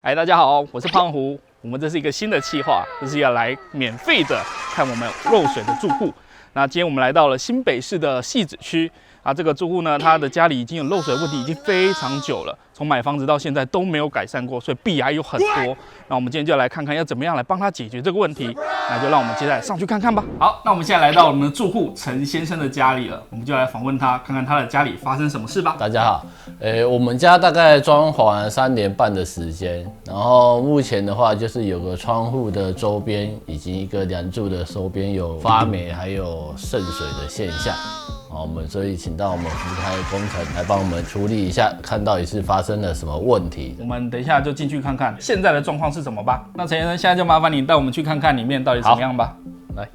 嗨，大家好，我是胖虎。我们这是一个新的企划，就是要来免费的看我们漏水的住户。那今天我们来到了新北市的汐止区啊，这个住户呢，他的家里已经有漏水问题，已经非常久了，从买房子到现在都没有改善过，所以壁癌有很多。那我们今天就来看看要怎么样来帮他解决这个问题。那就让我们接下来上去看看吧。好，那我们现在来到我们的住户陈先生的家里了，我们就来访问他，看看他的家里发生什么事吧。大家好，我们家大概装潢完3年半的时间，然后目前的话就是有个窗户的周边以及一个梁柱的周边有发霉还有渗水的现象。我们所以请到我们福台工程来帮我们处理一下，看到底是发生了什么问题。我们等一下就进去看看现在的状况是什么吧。那陈先生，现在就麻烦你带我们去看看里面到底怎么样吧。来，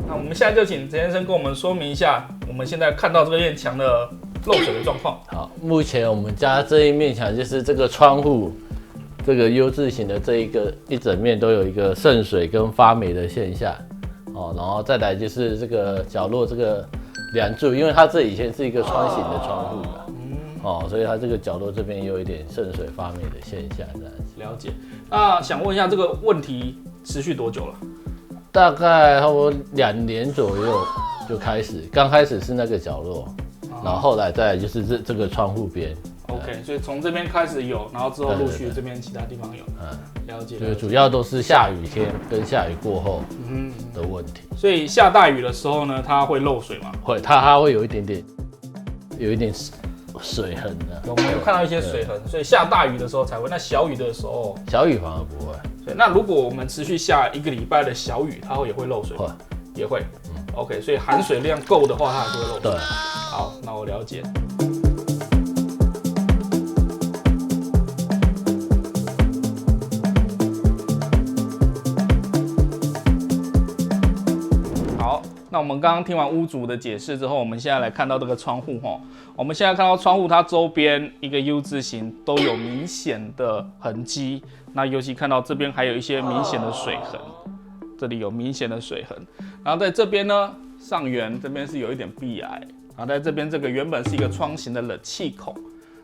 那我们现在就请陈先生跟我们说明一下，我们现在看到这面墙的漏水的状况。好，目前我们家这一面墙就是这个窗户，这个 U 字形的这一整面都有一个渗水跟发霉的现象。然后再来就是这个角落这个梁柱，因为它这以前是一个窗型的窗户所以它这个角落这边有一点渗水发霉的现象，这样子。了解。那想问一下，这个问题持续多久了？大概差不多2年左右就开始，刚开始是那个角落，然后后来再来就是这个窗户边。OK， 所以从这边开始有，然后之后陆续这边其他地方有。了解。对，主要都是下雨天跟下雨过后的问题。所以下大雨的时候呢，它会漏水吗？会，它会有一点水痕的。我们有看到一些水痕，所以下大雨的时候才会。那小雨的时候，小雨反而不会。对，那如果我们持续下1个礼拜的小雨，它也会漏水吗？会，也会。OK， 所以含水量够的话，它还是会漏水。对。好，那我了解。那我们刚刚听完屋主的解释之后，我们现在来看到这个窗户我们现在看到窗户它周边一个 U 字形都有明显的痕迹，那尤其看到这边还有一些明显的水痕，这里有明显的水痕，然后在这边呢上缘这边是有一点壁癌，然后在这边这个原本是一个窗型的冷气孔，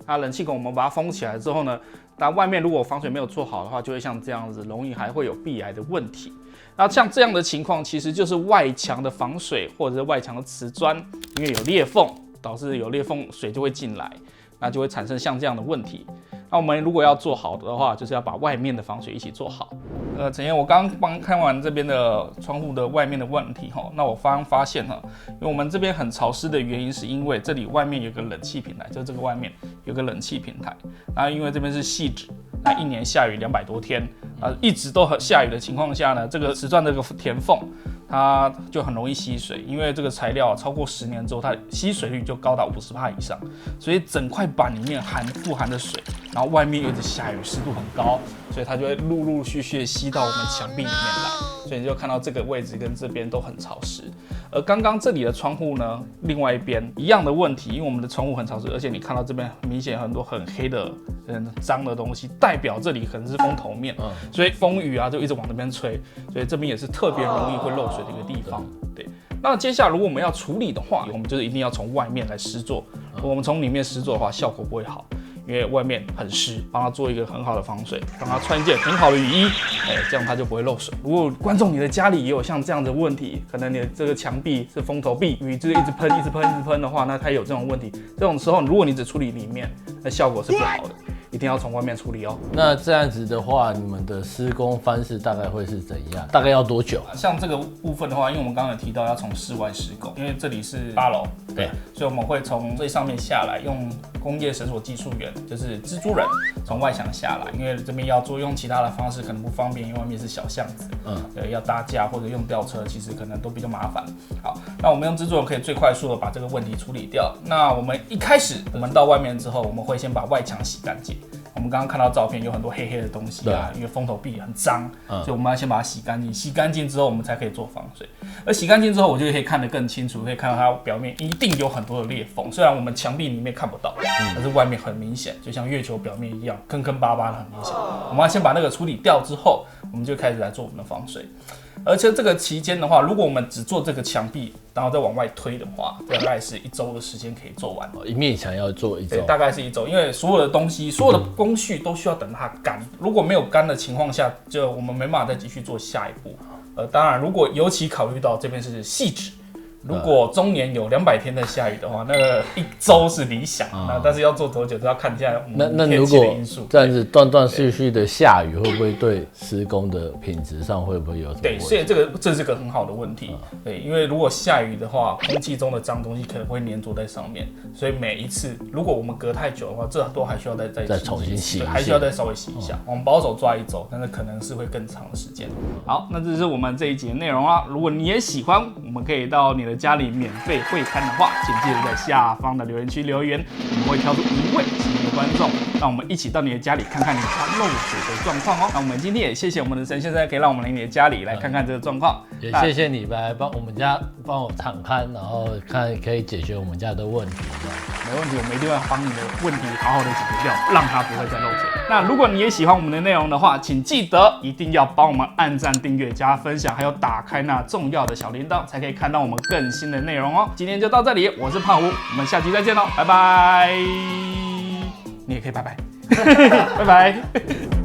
那冷气孔我们把它封起来之后呢，那外面如果防水没有做好的话，就会像这样子，容易还会有壁癌的问题。那像这样的情况，其实就是外墙的防水或者是外墙的瓷砖，因为有裂缝，导致有裂缝水就会进来，那就会产生像这样的问题。那我们如果要做好的话，就是要把外面的防水一起做好。陈先生，我刚刚看完这边的窗户的外面的问题那我发现因为我们这边很潮湿的原因，是因为这里外面有个冷气平台，就是这个外面有个冷气平台，然后因为这边是汐止，那1年下雨200多天，一直都下雨的情况下呢，这个瓷砖这个填缝它就很容易吸水，因为这个材料超过10年之后，它吸水率就高达50%以上，所以整块板里面富含的水，然后外面又一直下雨，湿度很高，所以它就会陆陆续续吸到我们墙壁里面来，所以你就看到这个位置跟这边都很潮湿。而刚刚这里的窗户呢，另外一边一样的问题，因为我们的窗户很潮湿，而且你看到这边明显很多很黑的、很脏的东西，代表这里可能是风头面，所以风雨就一直往那边吹，所以这边也是特别容易会漏水的一个地方。对，那接下来如果我们要处理的话，我们就是一定要从外面来施作，如果我们从里面施作的话，效果不会好。因为外面很湿，帮它做一个很好的防水，让它穿一件很好的雨衣，这样它就不会漏水。如果观众你的家里也有像这样的问题，可能你的这个墙壁是风头壁，雨就是一直喷的话，那它有这种问题，这种时候如果你只处理里面，那效果是不好的，一定要从外面处理哦。那这样子的话，你们的施工方式大概会是怎样？大概要多久？像这个部分的话，因为我们刚刚有提到要从室外施工，因为这里是8楼，对，所以我们会从最上面下来，用工业绳索技术员，就是蜘蛛人从外墙下来，因为这边要用其他的方式可能不方便，因为外面是小巷子，对，要搭架或者用吊车，其实可能都比较麻烦。好，那我们用蜘蛛人可以最快速的把这个问题处理掉。那我们一开始我们到外面之后，我们会先把外墙洗干净。我们刚刚看到照片有很多黑黑的东西因为风头壁很脏，所以我们要先把它洗干净。洗干净之后，我们才可以做防水。而洗干净之后，我就可以看得更清楚，可以看到它表面一定有很多的裂缝，虽然我们墙壁里面看不到，但是外面很明显，就像月球表面一样，坑坑巴巴的很明显。我们要先把那个处理掉之后，我们就开始来做我们的防水。而且这个期间的话，如果我们只做这个墙壁，然后再往外推的话，大概是1周的时间可以做完。一面墙要做1周，大概是1周，因为所有的东西、所有的工序都需要等它干。如果没有干的情况下，就我们没办法再继续做下一步。当然，如果尤其考虑到这边是细致。如果中年有200天的下雨的话，那个1周是理想。那但是要做多久，就要看一下我们天气的因素。这样子断断续续的下雨，会不会对施工的品质上会不会有什么问题？对，所以这是个很好的问题。对，因为如果下雨的话，空气中的脏东西可能会粘着在上面，所以每一次如果我们隔太久的话，这都还需要再重新洗一下，还需要再稍微洗一下。我们保守抓1周，但是可能是会更长的时间。好，那这是我们这一集的内容啦。如果你也喜欢，我们可以到你的家里免费会勘的话，请记得在下方的留言区留言，我们会挑出1位幸运的观众，让我们一起到你的家里看看你家漏水的状况哦。那我们今天也谢谢我们的陈先生，可以让我们来你的家里来看看这个状况。也谢谢你来帮我敞勘，然后看可以解决我们家的问题。没问题，我们一定会帮你的问题好好的解决掉，让它不会再漏水。那如果你也喜欢我们的内容的话，请记得一定要帮我们按赞、订阅、加分享，还有打开那重要的小铃铛，才可以看到我们更新的内容哦。今天就到这里，我是胖虎，我们下期再见喽，拜拜。你也可以拜拜，拜拜。